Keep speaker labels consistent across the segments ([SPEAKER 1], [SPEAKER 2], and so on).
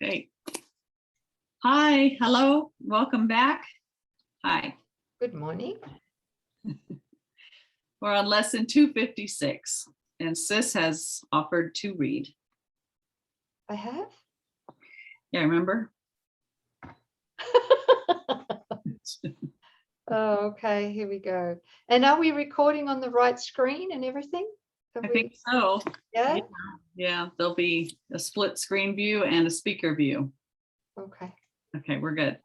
[SPEAKER 1] Okay. Hi, hello, welcome back. Hi.
[SPEAKER 2] Good morning.
[SPEAKER 1] We're on lesson 256, and Sis has offered to read.
[SPEAKER 2] I have?
[SPEAKER 1] Yeah, remember?
[SPEAKER 2] Oh, okay, here we go. And are we recording on the right screen and everything?
[SPEAKER 1] I think so.
[SPEAKER 2] Yeah?
[SPEAKER 1] Yeah, there'll be a split screen view and a speaker view.
[SPEAKER 2] Okay.
[SPEAKER 1] Okay, we're good.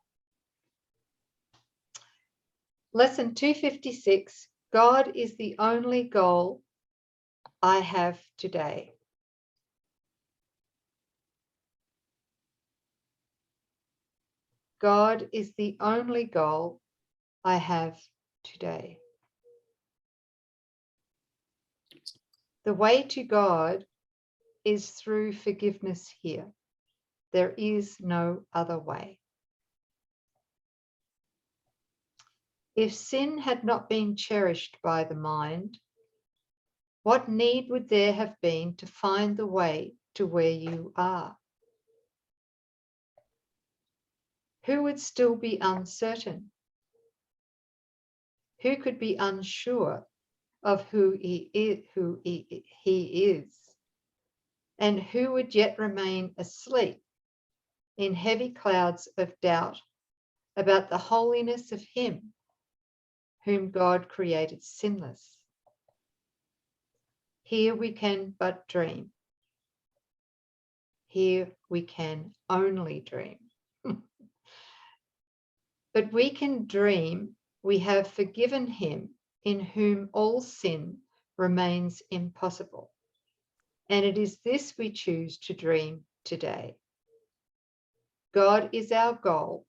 [SPEAKER 2] Lesson 256, God is the only goal I have today. God is the only goal I have today. The way to God is through forgiveness here. There is no other way. If sin had not been cherished by the mind, what need would there have been to find the way to where you are? Who would still be uncertain? Who could be unsure of who he is? And who would yet remain asleep in heavy clouds of doubt about the holiness of him whom God created sinless? Here we can but dream. Here we can only dream. But we can dream we have forgiven him in whom all sin remains impossible. And it is this we choose to dream today. God is our goal.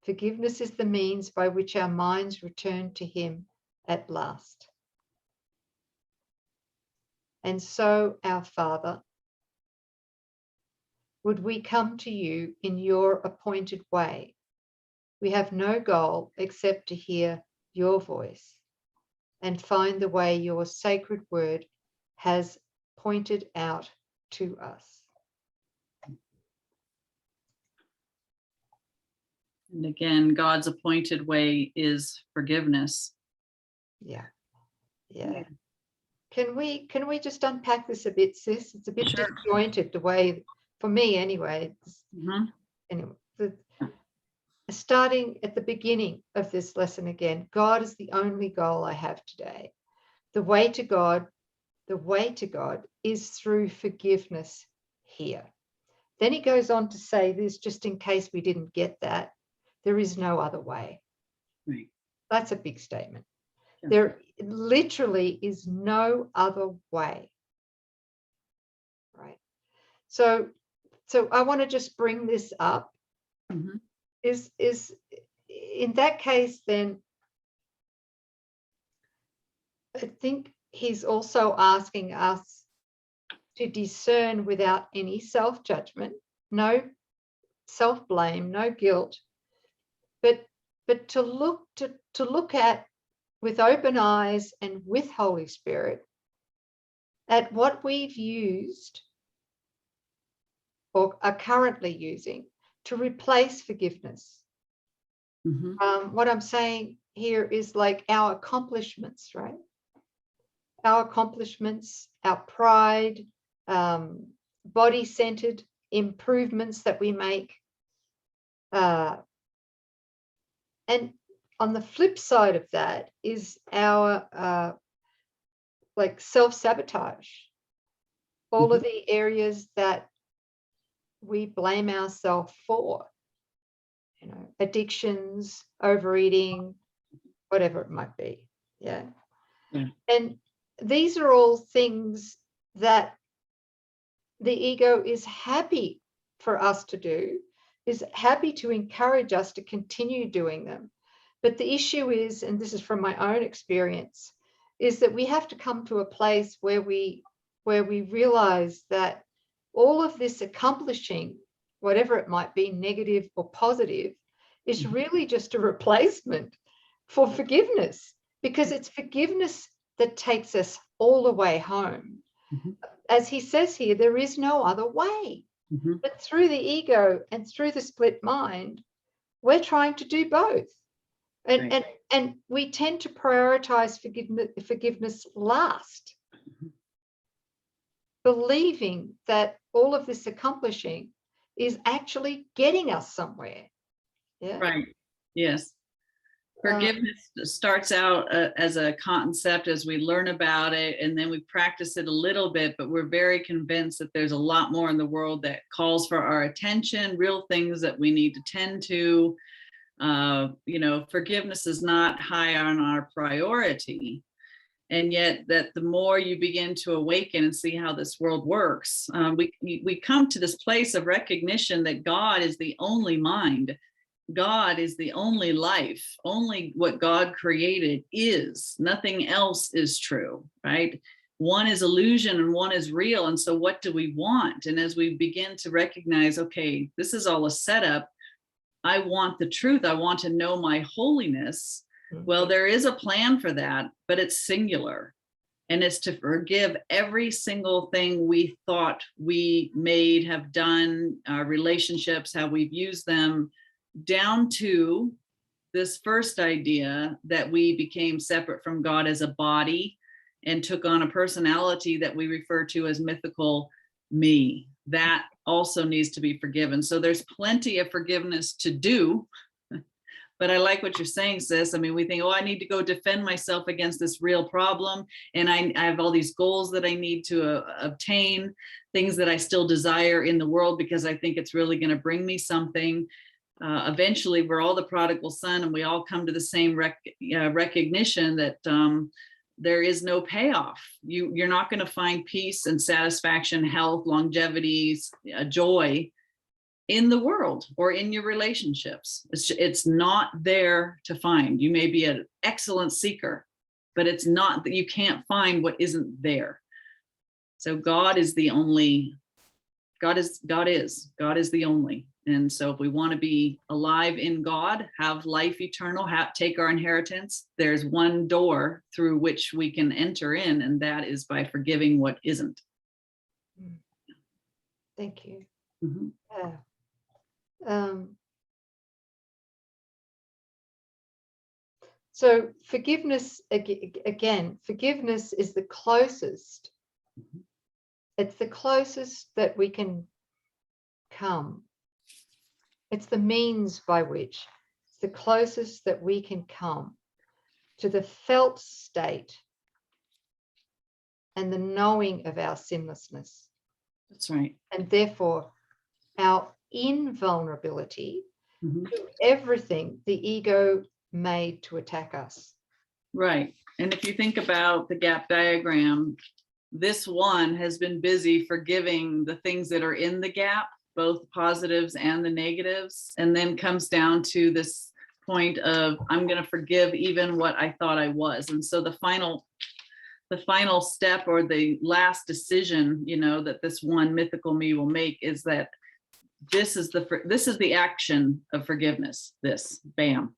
[SPEAKER 2] Forgiveness is the means by which our minds return to him at last. And so, our Father, would we come to you in your appointed way? We have no goal except to hear your voice and find the way your sacred word has pointed out to us.
[SPEAKER 1] And again, God's appointed way is forgiveness.
[SPEAKER 2] Yeah. Can we just unpack this a bit, Sis? It's a bit
[SPEAKER 1] Sure.
[SPEAKER 2] disjointed the way, for me anyway. Anyway, starting at the beginning of this lesson again, God is the only goal I have today. The way to God is through forgiveness here. Then he goes on to say this, just in case we didn't get that, there is no other way.
[SPEAKER 1] Right.
[SPEAKER 2] That's a big statement.
[SPEAKER 1] Yeah.
[SPEAKER 2] There literally is no other way. Right. So I want to just bring this up.
[SPEAKER 1] Mm-hmm.
[SPEAKER 2] Is in that case, then I think he's also asking us to discern without any self-judgment, no self-blame, no guilt, but to look at with open eyes and with Holy Spirit at what we've used or are currently using to replace forgiveness.
[SPEAKER 1] Mm-hmm.
[SPEAKER 2] What I'm saying here is like our accomplishments, right? Our accomplishments, our pride, body-centered improvements that we make. And on the flip side of that is our like self-sabotage. All of the areas that we blame ourselves for, addictions, overeating, whatever it might be. Yeah. And these are all things that the ego is happy for us to do, is happy to encourage us to continue doing them. But the issue is, and this is from my own experience, is that we have to come to a place where we realize that all of this accomplishing, whatever it might be, negative or positive, is really just a replacement for forgiveness, because it's forgiveness that takes us all the way home. As he says here, there is no other way.
[SPEAKER 1] Mhm.
[SPEAKER 2] But through the ego and through the split mind, we're trying to do both. And,
[SPEAKER 1] Right.
[SPEAKER 2] and we tend to prioritize forgiveness last, believing that all of this accomplishing is actually getting us somewhere. Yeah.
[SPEAKER 1] Right. Yes.
[SPEAKER 2] Um,
[SPEAKER 1] Forgiveness starts out as a concept as we learn about it, and then we practice it a little bit, but we're very convinced that there's a lot more in the world that calls for our attention, real things that we need to tend to. Forgiveness is not high on our priority. And yet that the more you begin to awaken and see how this world works, we come to this place of recognition that God is the only mind. God is the only life. Only what God created is. Nothing else is true, right? One is illusion and one is real. And so what do we want? And as we begin to recognize, okay, this is all a setup. I want the truth. I want to know my holiness. Well, there is a plan for that, but it's singular. And it's to forgive every single thing we thought we made, have done, our relationships, how we've used them, down to this first idea that we became separate from God as a body and took on a personality that we refer to as mythical me. That also needs to be forgiven. So there's plenty of forgiveness to do. But I like what you're saying, sis. I mean, we think, oh, I need to go defend myself against this real problem. And I have all these goals that I need to obtain, things that I still desire in the world because I think it's really going to bring me something. Eventually, we're all the prodigal son, and we all come to the same recognition that there is no payoff. You're not going to find peace and satisfaction, health, longevity, joy in the world or in your relationships. It's not there to find. You may be an excellent seeker, but it's not that you can't find what isn't there. So God is the only. God is the only. And so if we want to be alive in God, have life eternal, take our inheritance, there's one door through which we can enter in, and that is by forgiving what isn't.
[SPEAKER 2] Thank you.
[SPEAKER 1] Mm-hmm.
[SPEAKER 2] Yeah. So forgiveness, again, forgiveness is the closest. It's the closest that we can come. It's the means by which, it's the closest that we can come to the felt state and the knowing of our sinlessness.
[SPEAKER 1] That's right.
[SPEAKER 2] And therefore, our invulnerability to everything the ego made to attack us.
[SPEAKER 1] Right. And if you think about the gap diagram, this one has been busy forgiving the things that are in the gap, both positives and the negatives, and then comes down to this point of, I'm going to forgive even what I thought I was. And so the final step, or the last decision, that this one mythical me will make, is that this is the action of forgiveness. This, bam.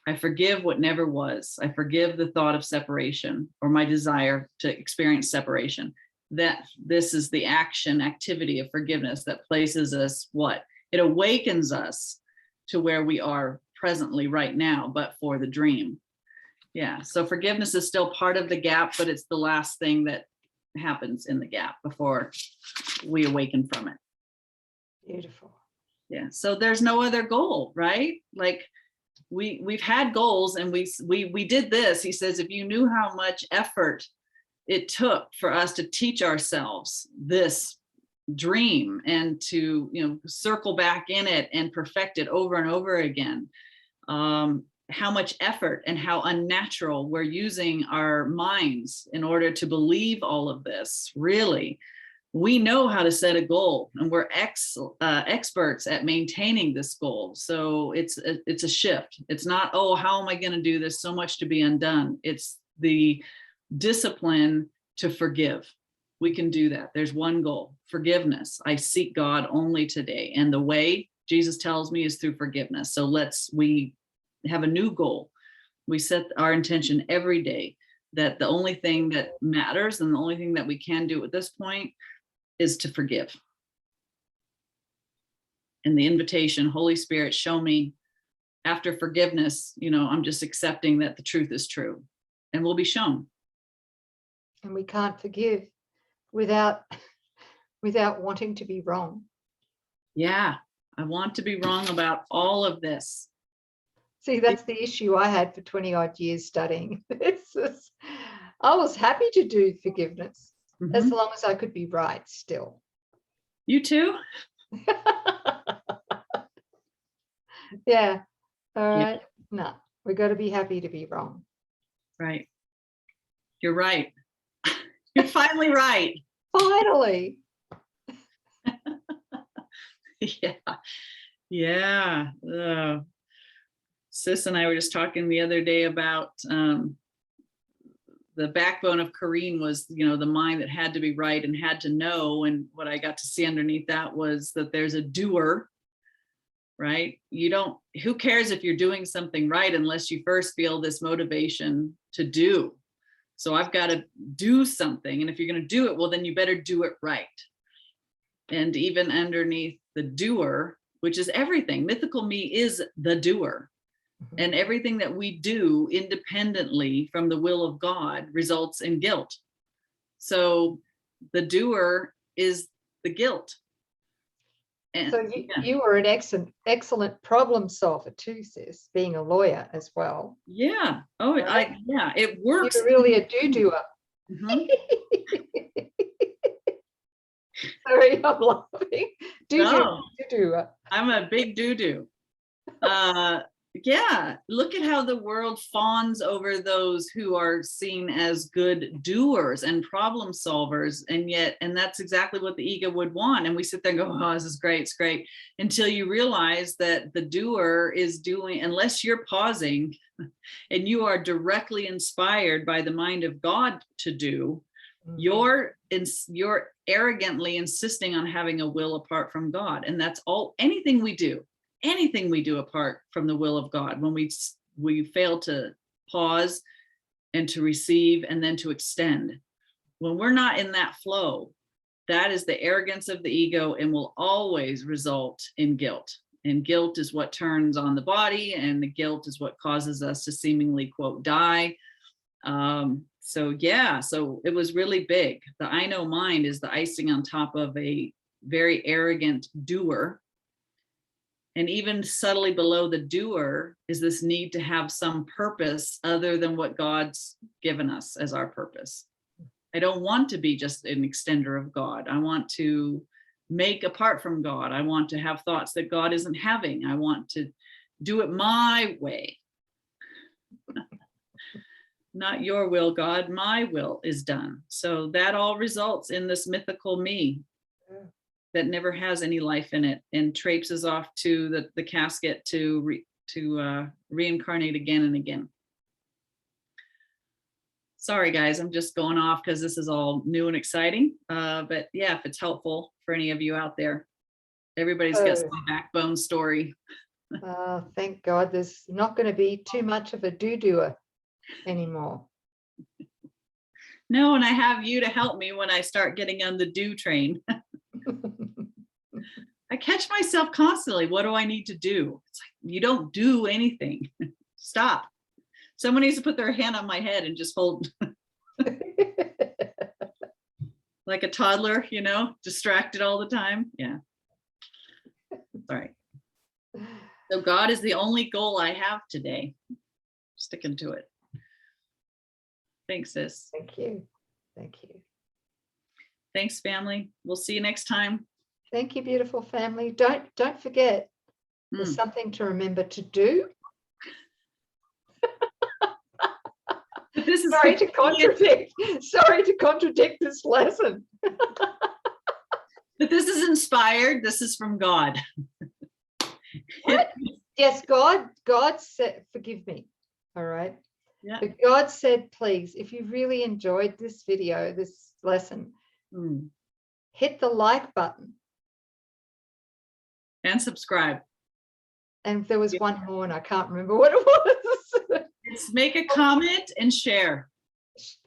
[SPEAKER 1] I forgive what never was. I forgive the thought of separation or my desire to experience separation. That this is the activity of forgiveness that places us what? It awakens us to where we are presently right now, but for the dream. Yeah. So forgiveness is still part of the gap, but it's the last thing that happens in the gap before we awaken from it.
[SPEAKER 2] Beautiful.
[SPEAKER 1] Yeah. So there's no other goal, right? Like we've had goals, and we did this. He says, if you knew how much effort it took for us to teach ourselves this dream and to circle back in it and perfect it over and over again, how much effort and how unnatural we're using our minds in order to believe all of this. Really, we know how to set a goal, and we're experts at maintaining this goal. So it's a shift. It's not, oh, how am I going to do this? So much to be undone. It's the discipline to forgive. We can do that. There's one goal: forgiveness. I seek God only today, and the way Jesus tells me is through forgiveness. So we have a new goal. We set our intention every day that the only thing that matters and the only thing that we can do at this point is to forgive. And the invitation, Holy Spirit, show me after forgiveness, I'm just accepting that the truth is true, and we'll be shown.
[SPEAKER 2] And we can't forgive without wanting to be wrong.
[SPEAKER 1] Yeah, I want to be wrong about all of this.
[SPEAKER 2] See, that's the issue I had for 20 odd years studying. I was happy to do forgiveness as long as I could be right still.
[SPEAKER 1] You too?
[SPEAKER 2] Yeah. All right. No, we got to be happy to be wrong.
[SPEAKER 1] Right. You're right. You're finally right.
[SPEAKER 2] Finally.
[SPEAKER 1] Yeah. Sis and I were just talking the other day about the backbone of Coreen was, the mind that had to be right and had to know. And what I got to see underneath that was that there's a doer, right? Who cares if you're doing something right unless you first feel this motivation to do. So I've got to do something. And if you're going to do it, well, then you better do it right. And even underneath the doer, which is everything, mythical me is the doer. And everything that we do independently from the will of God results in guilt. So the doer is the guilt. And
[SPEAKER 2] so you were an excellent problem solver too, sis, being a lawyer as well.
[SPEAKER 1] Yeah. Oh, right? It works.
[SPEAKER 2] You're really a do-doer. Sorry, I'm laughing. Do-doer.
[SPEAKER 1] I'm a big do-do. Look at how the world fawns over those who are seen as good doers and problem solvers, and that's exactly what the ego would want. And we sit there and go, oh, this is great, it's great, until you realize that the doer is doing, unless you're pausing and you are directly inspired by the mind of God to do, you're arrogantly insisting on having a will apart from God. And that's anything we do apart from the will of God, when we fail to pause and to receive and then to extend, when we're not in that flow, that is the arrogance of the ego and will always result in guilt. And guilt is what turns on the body, and the guilt is what causes us to seemingly, quote, die. So it was really big. The I know mind is the icing on top of a very arrogant doer. And even subtly below the doer is this need to have some purpose other than what God's given us as our purpose. I don't want to be just an extender of God. I want to make apart from God. I want to have thoughts that God isn't having. I want to do it my way. Not your will, God, my will is done. So that all results in this mythical me that never has any life in it and traipses off to the casket to reincarnate again and again. Sorry, guys, I'm just going off because this is all new and exciting. But yeah, if it's helpful for any of you out there, everybody's got some backbone story.
[SPEAKER 2] Thank God there's not going to be too much of a do-doer anymore.
[SPEAKER 1] No, and I have you to help me when I start getting on the do train. I catch myself constantly. What do I need to do? It's like, you don't do anything. Stop. Someone needs to put their hand on my head and just hold. Like a toddler, distracted all the time. Yeah. Sorry. So God is the only goal I have today. Sticking to it. Thanks, sis.
[SPEAKER 2] Thank you. Thank you.
[SPEAKER 1] Thanks, family. We'll see you next time.
[SPEAKER 2] Thank you, beautiful family. Don't forget, there's something to remember to do.
[SPEAKER 1] This is
[SPEAKER 2] Sorry to contradict this lesson.
[SPEAKER 1] But this is inspired. This is from God.
[SPEAKER 2] What? Yes, God said, forgive me. All right.
[SPEAKER 1] Yeah.
[SPEAKER 2] But God said, please, if you really enjoyed this video, this lesson, hit the like button.
[SPEAKER 1] And subscribe.
[SPEAKER 2] And there was one more and I can't remember what it was.
[SPEAKER 1] It's make a comment and share.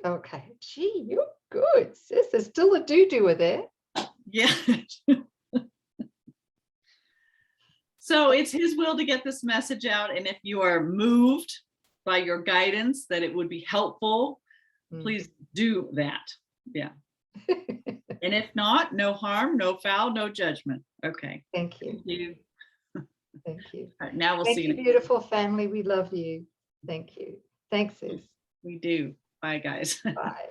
[SPEAKER 2] Okay. Gee, you're good, sis. There's still a do-doer there.
[SPEAKER 1] Yeah. So it's his will to get this message out. And if you are moved by your guidance that it would be helpful, please do that. Yeah. And if not, no harm, no foul, no judgment. Okay.
[SPEAKER 2] Thank you.
[SPEAKER 1] Thank you.
[SPEAKER 2] Thank you.
[SPEAKER 1] All right, now we'll
[SPEAKER 2] Thank
[SPEAKER 1] see
[SPEAKER 2] you, beautiful family. We love you. Thank you. Thanks, sis.
[SPEAKER 1] We do. Bye, guys.
[SPEAKER 2] Bye.